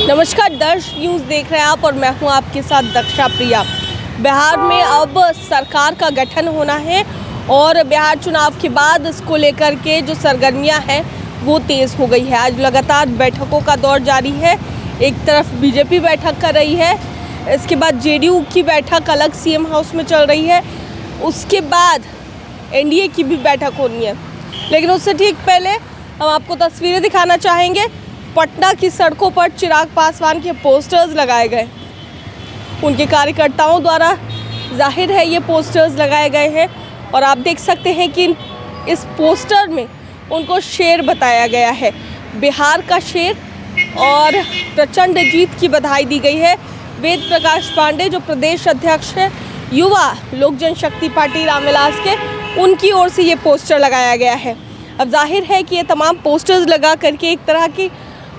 नमस्कार, दर्श न्यूज़ देख रहे हैं आप और मैं हूं आपके साथ दक्षा प्रिया। बिहार में अब सरकार का गठन होना है और बिहार चुनाव के बाद इसको लेकर के जो सरगर्मियां हैं वो तेज़ हो गई है। आज लगातार बैठकों का दौर जारी है। एक तरफ बीजेपी बैठक कर रही है, इसके बाद जेडीयू की बैठक अलग सीएम हाउस में चल रही है, उसके बाद एनडीए की भी बैठक होनी है। लेकिन उससे ठीक पहले हम आपको तस्वीरें दिखाना चाहेंगे। पटना की सड़कों पर चिराग पासवान के पोस्टर्स लगाए गए, उनके कार्यकर्ताओं द्वारा जाहिर है ये पोस्टर्स लगाए गए हैं और आप देख सकते हैं कि इस पोस्टर में उनको शेर बताया गया है, बिहार का शेर, और प्रचंड जीत की बधाई दी गई है। वेद प्रकाश पांडे जो प्रदेश अध्यक्ष है युवा लोक जनशक्ति पार्टी रामविलास के, उनकी ओर से ये पोस्टर लगाया गया है। अब जाहिर है कि ये तमाम पोस्टर्स लगा करके एक तरह की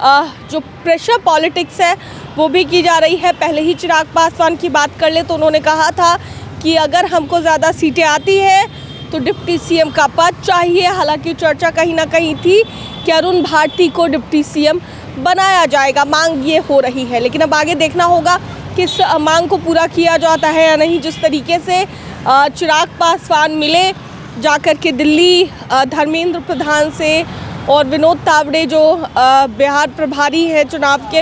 जो प्रेशर पॉलिटिक्स है वो भी की जा रही है। पहले ही चिराग पासवान की बात कर ले तो उन्होंने कहा था कि अगर हमको ज़्यादा सीटें आती है तो डिप्टी सीएम का पद चाहिए। हालांकि चर्चा कहीं ना कहीं थी कि अरुण भारती को डिप्टी सीएम बनाया जाएगा, मांग ये हो रही है। लेकिन अब आगे देखना होगा कि इस मांग को पूरा किया जाता है या नहीं। जिस तरीके से चिराग पासवान मिले जाकर के दिल्ली धर्मेंद्र प्रधान से, और विनोद तावड़े जो बिहार प्रभारी हैं चुनाव के,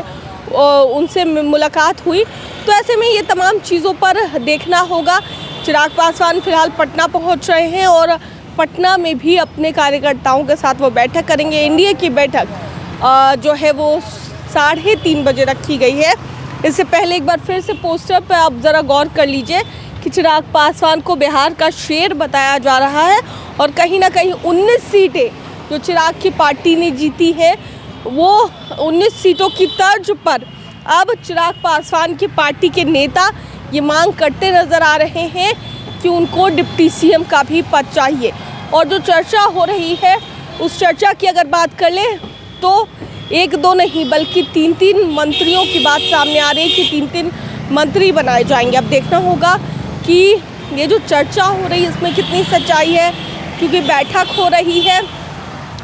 उनसे मुलाकात हुई, तो ऐसे में ये तमाम चीज़ों पर देखना होगा। चिराग पासवान फिलहाल पटना पहुंच रहे हैं और पटना में भी अपने कार्यकर्ताओं के साथ वो बैठक करेंगे। एनडीए की बैठक जो है वो 3:30 बजे रखी गई है। इससे पहले एक बार फिर से पोस्टर पर आप ज़रा गौर कर लीजिए कि चिराग पासवान को बिहार का शेर बताया जा रहा है और कहीं ना कहीं 19 सीटें जो चिराग की पार्टी ने जीती है, वो 19 सीटों की तर्ज पर अब चिराग पासवान की पार्टी के नेता ये मांग करते नज़र आ रहे हैं कि उनको डिप्टी सीएम का भी पद चाहिए। और जो चर्चा हो रही है उस चर्चा की अगर बात कर ले तो 1-2 नहीं बल्कि 3-3 मंत्रियों की बात सामने आ रही है कि 3-3 मंत्री बनाए जाएंगे। अब देखना होगा कि ये जो चर्चा हो रही है इसमें कितनी सच्चाई है, क्योंकि बैठक हो रही है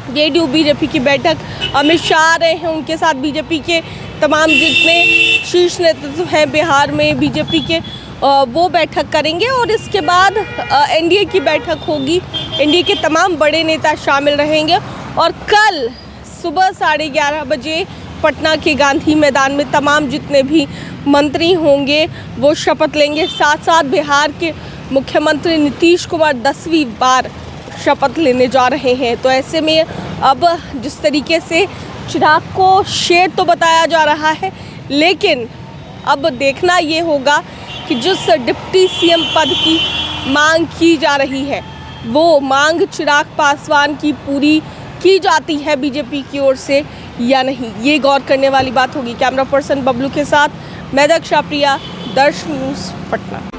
जेडीयू बीजेपी की बैठक। अमित शाह आ रहे हैं, उनके साथ बीजेपी के तमाम जितने शीर्ष नेतृत्व हैं बिहार में बीजेपी के, वो बैठक करेंगे और इसके बाद एनडीए की बैठक होगी। एनडीए के तमाम बड़े नेता शामिल रहेंगे और कल सुबह 11:30 बजे पटना के गांधी मैदान में तमाम जितने भी मंत्री होंगे वो शपथ लेंगे। साथ साथ बिहार के मुख्यमंत्री नीतीश कुमार 10वीं बार शपथ लेने जा रहे हैं। तो ऐसे में अब जिस तरीके से चिराग को शेर तो बताया जा रहा है, लेकिन अब देखना ये होगा कि जिस डिप्टी सीएम पद की मांग की जा रही है वो मांग चिराग पासवान की पूरी की जाती है बीजेपी की ओर से या नहीं, ये गौर करने वाली बात होगी। कैमरा पर्सन बबलू के साथ मैं दक्षा प्रिया, दर्श न्यूज़ पटना।